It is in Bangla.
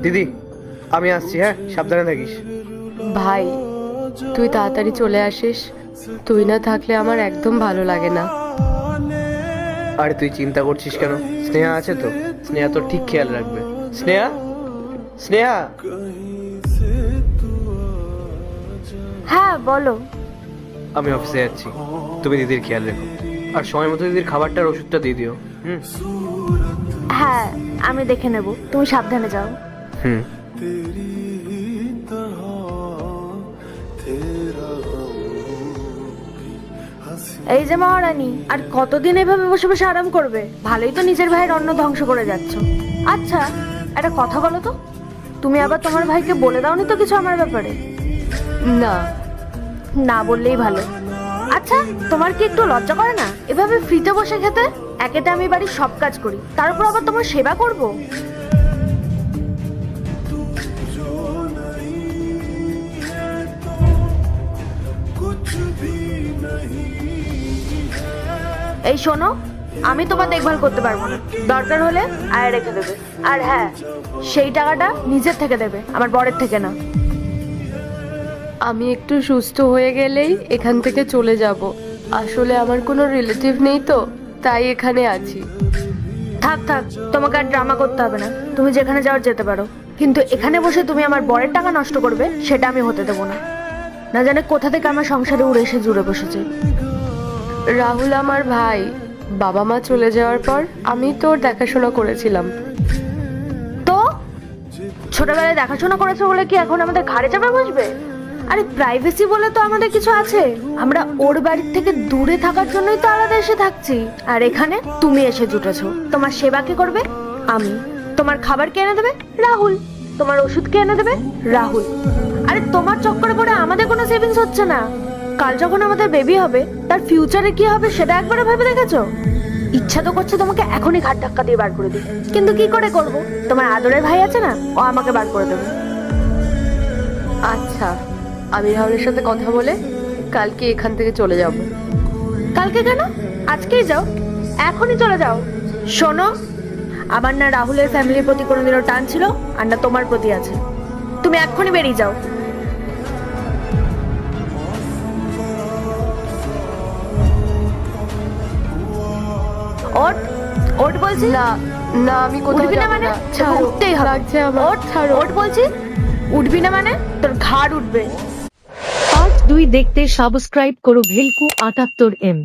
দিদি আমি আসছি, হ্যাঁ সাবধানে থাকিস। ভাই তুই তাড়াতাড়ি চলে আসিস, তুই না থাকলে আমার একদম ভালো লাগে না। আরে তুই চিন্তা করছিস কেন? স্নেহা আছে তো, স্নেহা তোর ঠিক খেয়াল রাখবে। স্নেহা, স্নেহা। হ্যাঁ বলো। আমি অফিসে যাচ্ছি, তুমি দিদির খেয়াল রেখো, আর সময় মতো দিদির খাবারটার ওষুধটা দিয়ে দিও। হুম হ্যাঁ আমি দেখে নেব, তুমি সাবধানে যাও। হুম। এই যে মহারানী, আর কতদিন এভাবে বসে বসে আরাম করবে? ভালোই তো নিজের ভাইয়ের অন্ন ধ্বংস করে যাচ্ছ। আচ্ছা একটা কথা বলো তো, তুমি আবার তোমার ভাইকে বলে দাওনি তো কিছু আমার ব্যাপারে? না। না বললেই ভালো। আচ্ছা তোমার কি একটু লজ্জা করে না এভাবে ফ্রিতে বসে খেতে? একেতে আমি বাড়ির সব কাজ করি, তার উপর আবার তোমার সেবা করব? এই শোনো, আমি তোমার দেখভাল করতে পারবো না, দরকার হলে আয় রেখে দেবে। আর হ্যাঁ, সেই টাকাটা নিজের থেকে দেবে, আমার বরের থেকে না। আমি একটু সুস্থ হয়ে গেলেই এখান থেকে চলে যাব। আসলে আমার কোনো রিলেটিভ নেই তো, তাই এখানে আছি। থাক থাক, তোমাকে আর ড্রামা করতে হবে না, তুমি যেখানে যাওয়ার যেতে পারো, কিন্তু এখানে বসে তুমি আমার বরের টাকা নষ্ট করবে সেটা আমি হতে দেবো না। না জানে কোথা থেকে আমার সংসারে উড়ে এসে জুড়ে বসেছে। রাহুল আমার ভাই, বাবা মা চলে যাওয়ার পর আমি তোর দেখাশোনা করেছিলাম। তো ছোটবেলায় দেখাশোনা করেছে বলে কি এখন আমাদের ঘাড়ে চাপে বসবে? আরে প্রাইভেসি বলে তো আমাদের কিছু আছে, আমরা ওর বাড়ির থেকে দূরে থাকার জন্যই তো আলাদা এসে থাকছি। আর এখানে তুমি এসে জুটেছো, তোমার সেবা কে করবে? আমি। তোমার খাবার কে এনে দেবে? রাহুল। তোমার ওষুধ কে এনে দেবে? রাহুল। আরে তোমার চক্করে পড়ে আমাদের কোনো সেভিংস হচ্ছে না। কাল যখন আমাদের বেবি হবে, তার ফিউচারে কি হবে সেটা একবারও ভেবে দেখেছো? ইচ্ছা তো করছে তোমাকে এখনই ঘাট ধাক্কা দিয়ে বার করে দিই, কিন্তু কি করে করব? তোমার আদরের ভাই আছে না, ও আমাকে বার করে দেবে। আচ্ছা, আমি রাহুলের সাথে কথা বলে কালকে এখান থেকে চলে যাব। কালকে কেন? আজকেই যাও, এখনই চলে যাও। শোনো, আমার না রাহুলের ফ্যামিলির প্রতি কোনোদিনও টান ছিল, আর না তোমার প্রতি আছে। তুমি এক্ষুনি বেরিয়ে যাও। ওঠ, ওঠ বলছি। না না, আমি কোথাও উঠবি না যাব মানে? না। ছাড়ো, উঠতেই হবে। লাগছে আমার। ওঠ, ছাড়ো। ওঠ বলছি। উঠবি না মানে তোর ঘাড় উঠবে। পার্ট 2 দেখতে সাবস্ক্রাইব করো ভেলকু 78M।